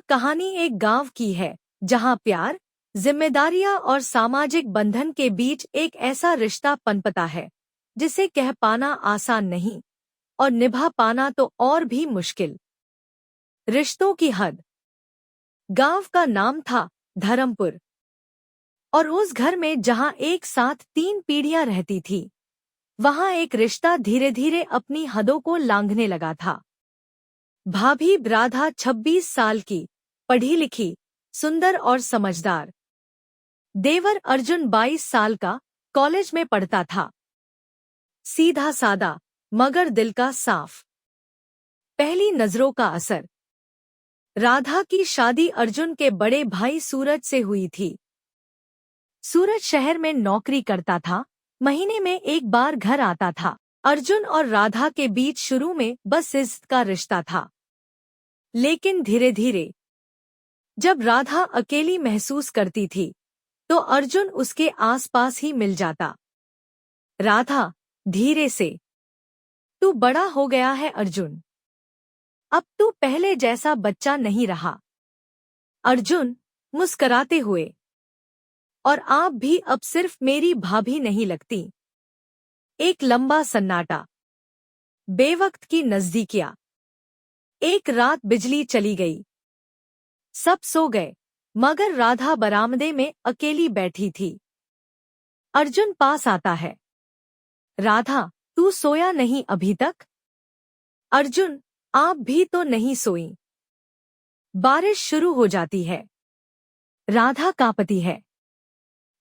कहानी एक गांव की है जहां प्यार, जिम्मेदारियां और सामाजिक बंधन के बीच एक ऐसा रिश्ता पनपता है जिसे कह पाना आसान नहीं और निभा पाना तो और भी मुश्किल। रिश्तों की हद। गांव का नाम था धर्मपुर और उस घर में जहां एक साथ 3 पीढ़ियां रहती थी, वहां एक रिश्ता धीरे धीरे अपनी हदों को लांघने लगा था। भाभी राधा 26 साल की, पढ़ी लिखी, सुंदर और समझदार। देवर अर्जुन 22 साल का, कॉलेज में पढ़ता था। सीधा सादा मगर दिल का साफ। पहली नजरों का असर। राधा की शादी अर्जुन के बड़े भाई सूरज से हुई थी। सूरज शहर में नौकरी करता था, महीने में एक बार घर आता था। अर्जुन और राधा के बीच शुरू में बस इज्जत का रिश्ता था, लेकिन धीरे धीरे जब राधा अकेली महसूस करती थी तो अर्जुन उसके आसपास ही मिल जाता। राधा, धीरे से, तू बड़ा हो गया है अर्जुन, अब तू पहले जैसा बच्चा नहीं रहा। अर्जुन, मुस्कराते हुए, और आप भी अब सिर्फ मेरी भाभी नहीं लगती। एक लंबा सन्नाटा। बेवक्त की नजदीकियां। एक रात बिजली चली गई, सब सो गए, मगर राधा बरामदे में अकेली बैठी थी। अर्जुन पास आता है। राधा, तू सोया नहीं अभी तक? अर्जुन, आप भी तो नहीं सोई। बारिश शुरू हो जाती है। राधा कांपती है।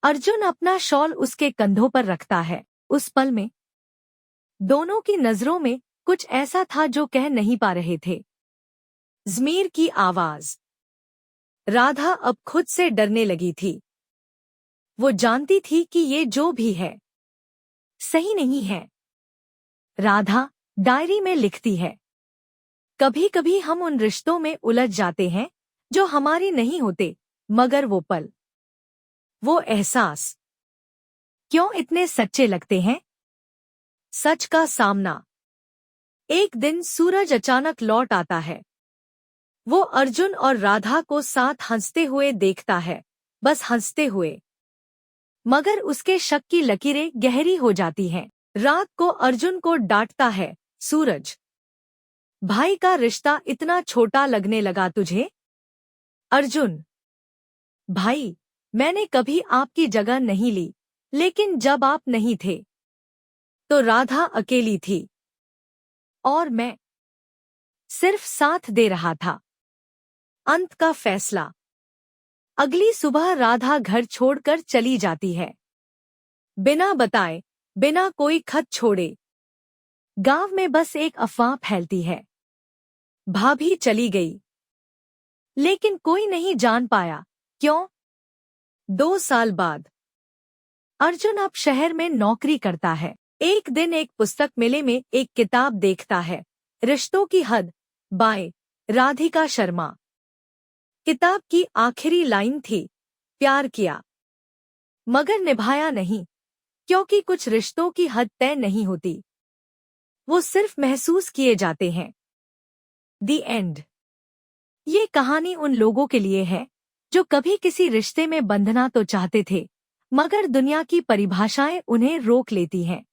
अर्जुन अपना शॉल उसके कंधों पर रखता है। उस पल में दोनों की नजरों में कुछ ऐसा था जो कह नहीं पा रहे थे। ज़मीर की आवाज। राधा अब खुद से डरने लगी थी। वो जानती थी कि ये जो भी है सही नहीं है। राधा डायरी में लिखती है, कभी कभी हम उन रिश्तों में उलझ जाते हैं जो हमारे नहीं होते, मगर वो पल, वो एहसास क्यों इतने सच्चे लगते हैं। सच का सामना। एक दिन सूरज अचानक लौट आता है। वो अर्जुन और राधा को साथ हंसते हुए देखता है, बस हंसते हुए, मगर उसके शक की लकीरें गहरी हो जाती हैं। रात को अर्जुन को डांटता है, सूरज, भाई का रिश्ता इतना छोटा लगने लगा तुझे? अर्जुन, भाई, मैंने कभी आपकी जगह नहीं ली, लेकिन जब आप नहीं थे तो राधा अकेली थी और मैं सिर्फ साथ दे रहा था। अंत का फैसला। अगली सुबह राधा घर छोड़कर चली जाती है, बिना बताए, बिना कोई खत छोड़े। गांव में बस एक अफवाह फैलती है, भाभी चली गई, लेकिन कोई नहीं जान पाया क्यों। 2 साल बाद अर्जुन अब शहर में नौकरी करता है। एक दिन एक पुस्तक मेले में एक किताब देखता है, रिश्तों की हद, बाय राधिका शर्मा। किताब की आखिरी लाइन थी, प्यार किया मगर निभाया नहीं, क्योंकि कुछ रिश्तों की हद तय नहीं होती, वो सिर्फ महसूस किए जाते हैं। दी एंड। ये कहानी उन लोगों के लिए है जो कभी किसी रिश्ते में बंधना तो चाहते थे, मगर दुनिया की परिभाषाएं उन्हें रोक लेती हैं।